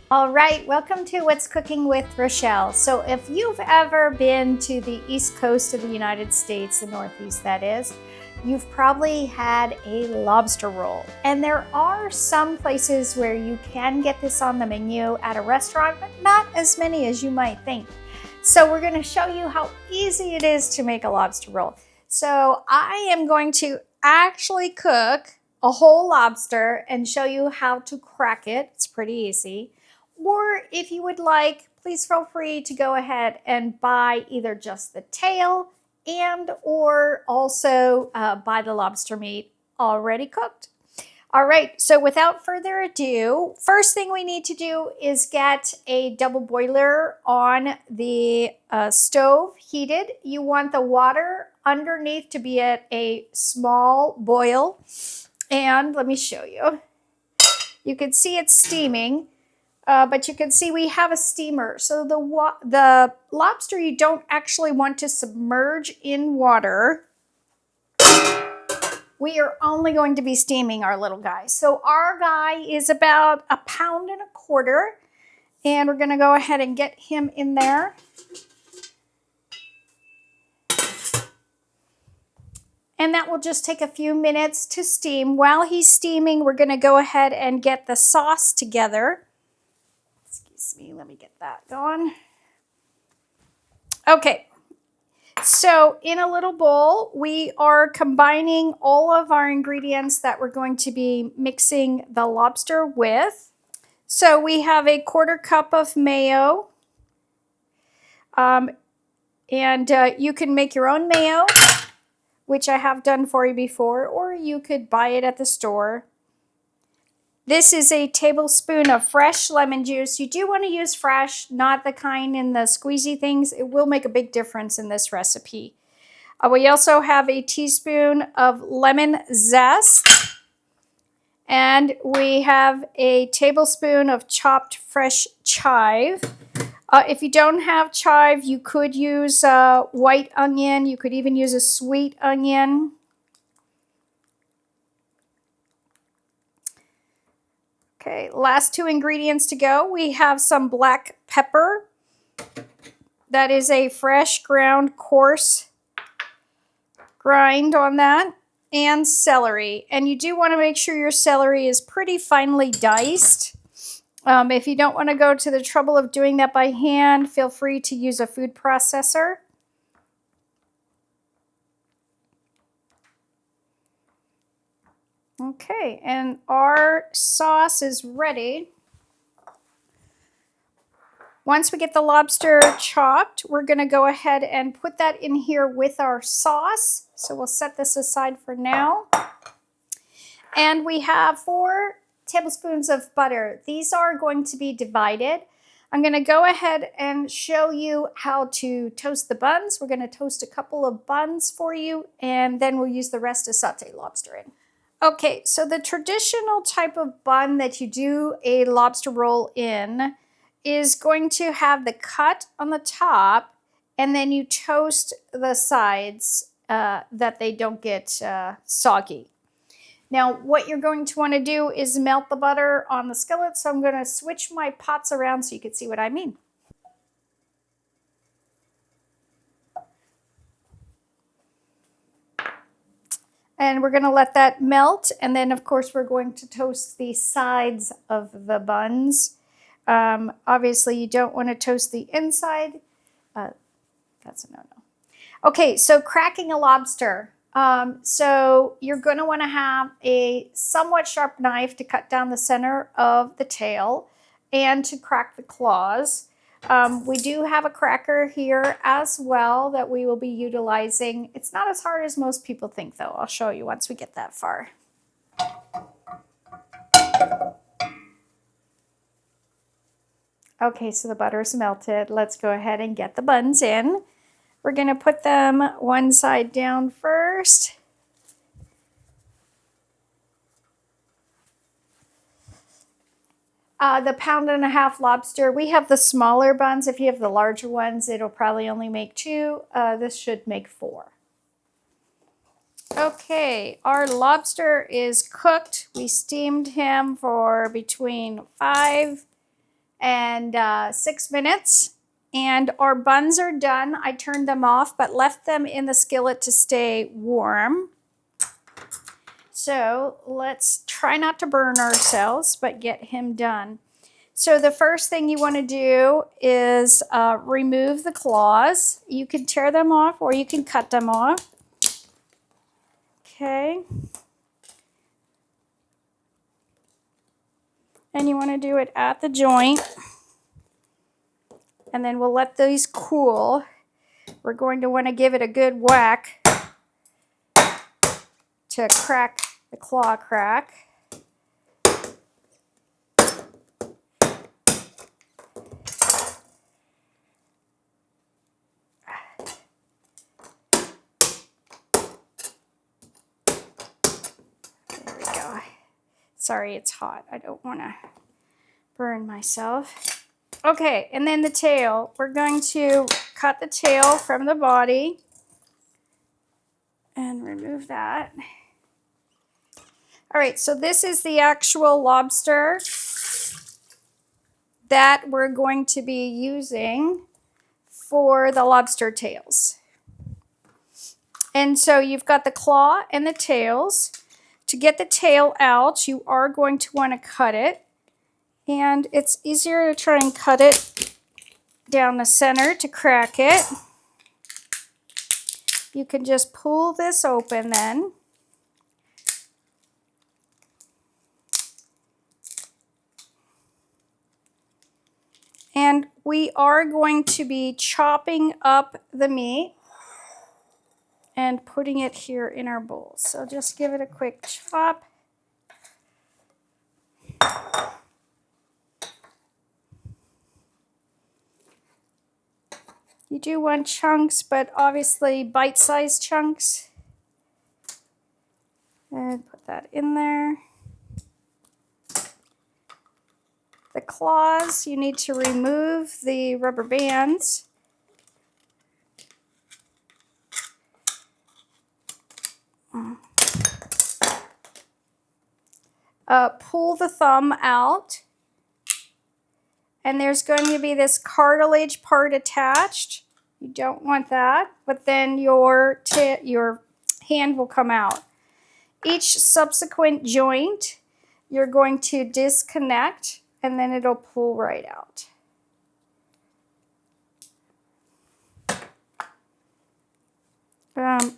All right, welcome to What's Cooking with Rochelle. So if you've ever been to the East Coast of the United States, the Northeast that is, you've probably had a lobster roll. And there are some places where you can get this on the menu at a restaurant, but not as many as you might think. So we're going to show you how easy it is to make a lobster roll. So I am going to actually cook a whole lobster and show you how to crack it. It's pretty easy. Or if you would like, please feel free to go ahead and buy either just the tail and or also buy the lobster meat already cooked. All right, so without further ado, first thing we need to do is get a double boiler on the stove heated. You want the water underneath to be at a small boil. And let me show you. You can see it's steaming. But you can see we have a steamer. So the lobster you don't actually want to submerge in water. We are only going to be steaming our little guy. So our guy is about 1.25 pounds. And we're going to go ahead and get him in there. And that will just take a few minutes to steam. While he's steaming, we're going to go ahead and get the sauce together. Excuse me, let me get that going. Okay, so in a little bowl, we are combining all of our ingredients that we're going to be mixing the lobster with. So we have a 1/4 cup of mayo. You can make your own mayo, which I have done for you before, or you could buy it at the store. This is a tablespoon of fresh lemon juice. You do want to use fresh, not the kind in the squeezy things. It will make a big difference in this recipe. We also have a teaspoon of lemon zest. And we have a tablespoon of chopped fresh chive. If you don't have chive, you could use white onion. You could even use a sweet onion. Okay, last 2 ingredients to go. We have some black pepper. That is a fresh ground coarse grind on that. And celery. And you do want to make sure your celery is pretty finely diced. If you don't want to go to the trouble of doing that by hand, feel free to use a food processor. Okay, and our sauce is ready. Once we get the lobster chopped, we're going to go ahead and put that in here with our sauce. So we'll set this aside for now. And we have 4 tablespoons of butter. These are going to be divided. I'm going to go ahead and show you how to toast the buns. We're going to toast a couple of buns for you, and then we'll use the rest to saute lobster in. Okay, so the traditional type of bun that you do a lobster roll in is going to have the cut on the top, and then you toast the sides that they don't get soggy. Now, what you're going to want to do is melt the butter on the skillet, so I'm going to switch my pots around so you can see what I mean. And we're going to let that melt, and then, of course, we're going to toast the sides of the buns. Obviously, you don't want to toast the inside. That's a no-no. Okay, so cracking a lobster. So you're going to want to have a somewhat sharp knife to cut down the center of the tail and to crack the claws. We do have a cracker here as well that we will be utilizing. It's not as hard as most people think, though. I'll show you once we get that far. Okay, so the butter is melted. Let's go ahead and get the buns in. We're going to put them one side down first. The 1.5 pound lobster, we have the smaller buns. If you have the larger ones, it'll probably only make 2. This should make 4. Okay, our lobster is cooked. We steamed him for between 5 and 6 minutes. And our buns are done. I turned them off, but left them in the skillet to stay warm. So let's try not to burn ourselves, but get him done. So the first thing you want to do is remove the claws. You can tear them off or you can cut them off. Okay. And you want to do it at the joint. And then we'll let these cool. We're going to want to give it a good whack to crack the claw crack. There we go. Sorry, it's hot. I don't want to burn myself. Okay, and then the tail. We're going to cut the tail from the body and remove that. All right, so this is the actual lobster that we're going to be using for the lobster tails. And so you've got the claw and the tails. To get the tail out, you are going to want to cut it. And it's easier to try and cut it down the center to crack it. You can just pull this open then. And we are going to be chopping up the meat and putting it here in our bowl. So just give it a quick chop. You do want chunks, but obviously bite-sized chunks. And put that in there. The claws, you need to remove the rubber bands. Pull the thumb out. And there's going to be this cartilage part attached. You don't want that, but then your hand will come out. Each subsequent joint, you're going to disconnect, and then it'll pull right out.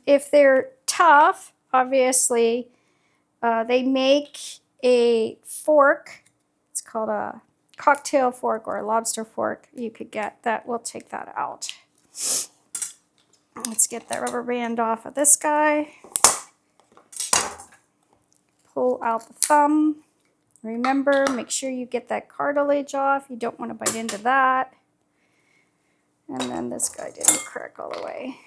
If they're tough, obviously, they make a fork. It's called a cocktail fork or a lobster fork. You could get that. We'll take that out. Let's get that rubber band off of this guy. Pull out the thumb. Remember, make sure you get that cartilage off. You don't want to bite into that. And then this guy didn't crack all the way.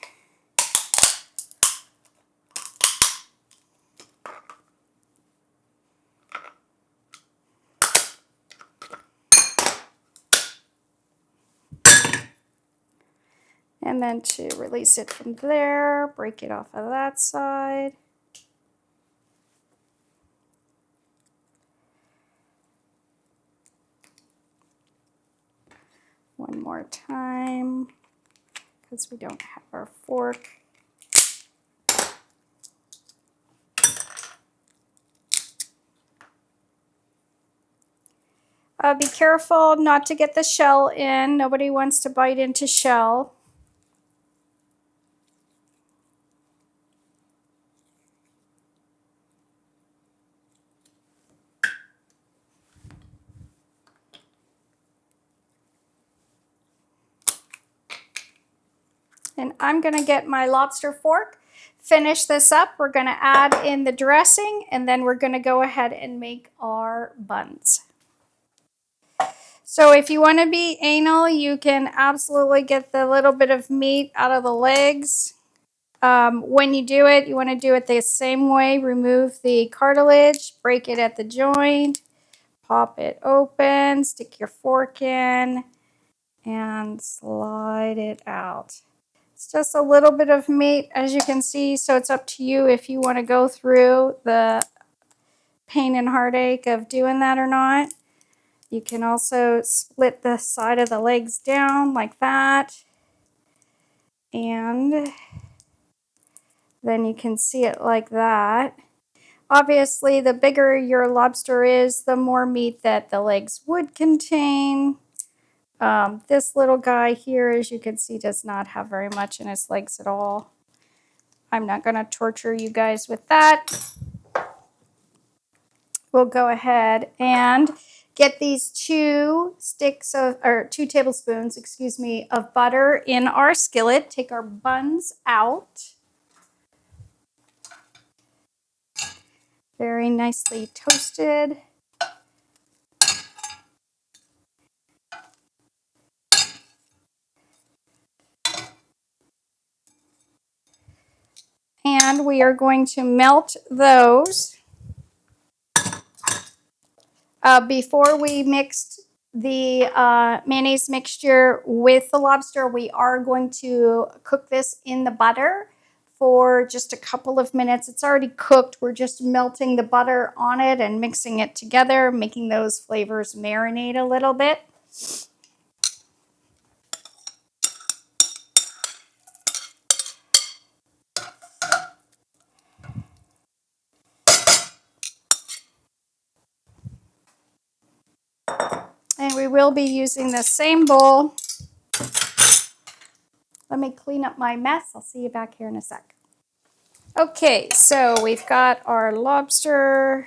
And then to release it from there, break it off of that side. One more time, because we don't have our fork. Be careful not to get the shell in. Nobody wants to bite into shell. And I'm going to get my lobster fork, finish this up. We're going to add in the dressing, and then we're going to go ahead and make our buns. So if you want to be anal, you can absolutely get the little bit of meat out of the legs. When you do it, you want to do it the same way. Remove the cartilage, break it at the joint, pop it open, stick your fork in, and slide it out. It's just a little bit of meat, as you can see, so it's up to you if you want to go through the pain and heartache of doing that or not. You can also split the side of the legs down like that. And then you can see it like that. Obviously, the bigger your lobster is, the more meat that the legs would contain. This little guy here, as you can see, does not have very much in his legs at all. I'm not going to torture you guys with that. We'll go ahead and get these 2 tablespoons, excuse me, of butter in our skillet. Take our buns out. Very nicely toasted. And we are going to melt those. Before we mixed the mayonnaise mixture with the lobster, we are going to cook this in the butter for just a couple of minutes. It's already cooked. We're just melting the butter on it and mixing it together, making those flavors marinate a little bit. And we will be using the same bowl. Let me clean up my mess. I'll see you back here in a sec. Okay, so we've got our lobster.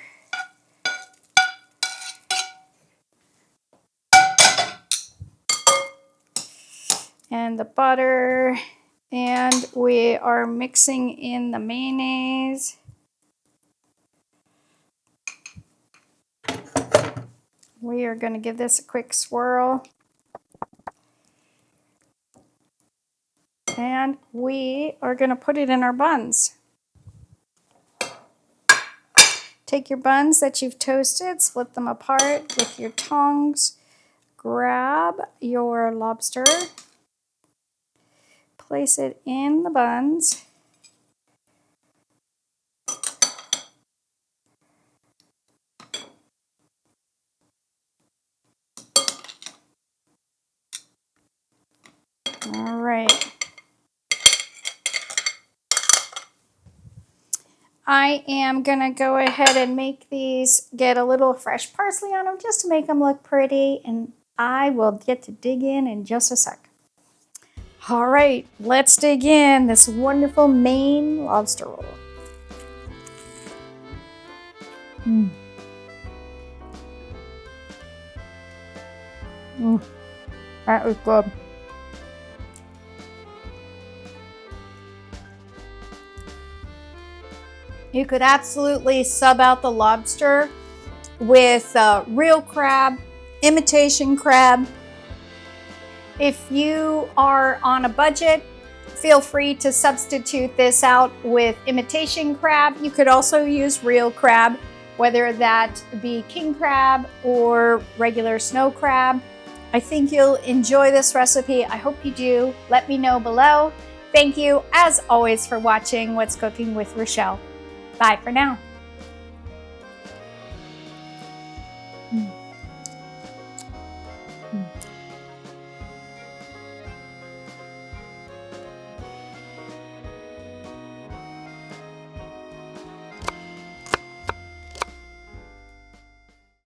And the butter. And we are mixing in the mayonnaise. We are going to give this a quick swirl. And we are going to put it in our buns. Take your buns that you've toasted, split them apart with your tongs. Grab your lobster. Place it in the buns. All right. I am going to go ahead and make these, get a little fresh parsley on them just to make them look pretty, and I will get to dig in just a sec. All right, let's dig in this wonderful Maine lobster roll. That was good. You could absolutely sub out the lobster with real crab, imitation crab. If you are on a budget, feel free to substitute this out with imitation crab. You could also use real crab, whether that be king crab or regular snow crab. I think you'll enjoy this recipe. I hope you do. Let me know below. Thank you, as always, for watching What's Cooking with Rochelle. Bye for now.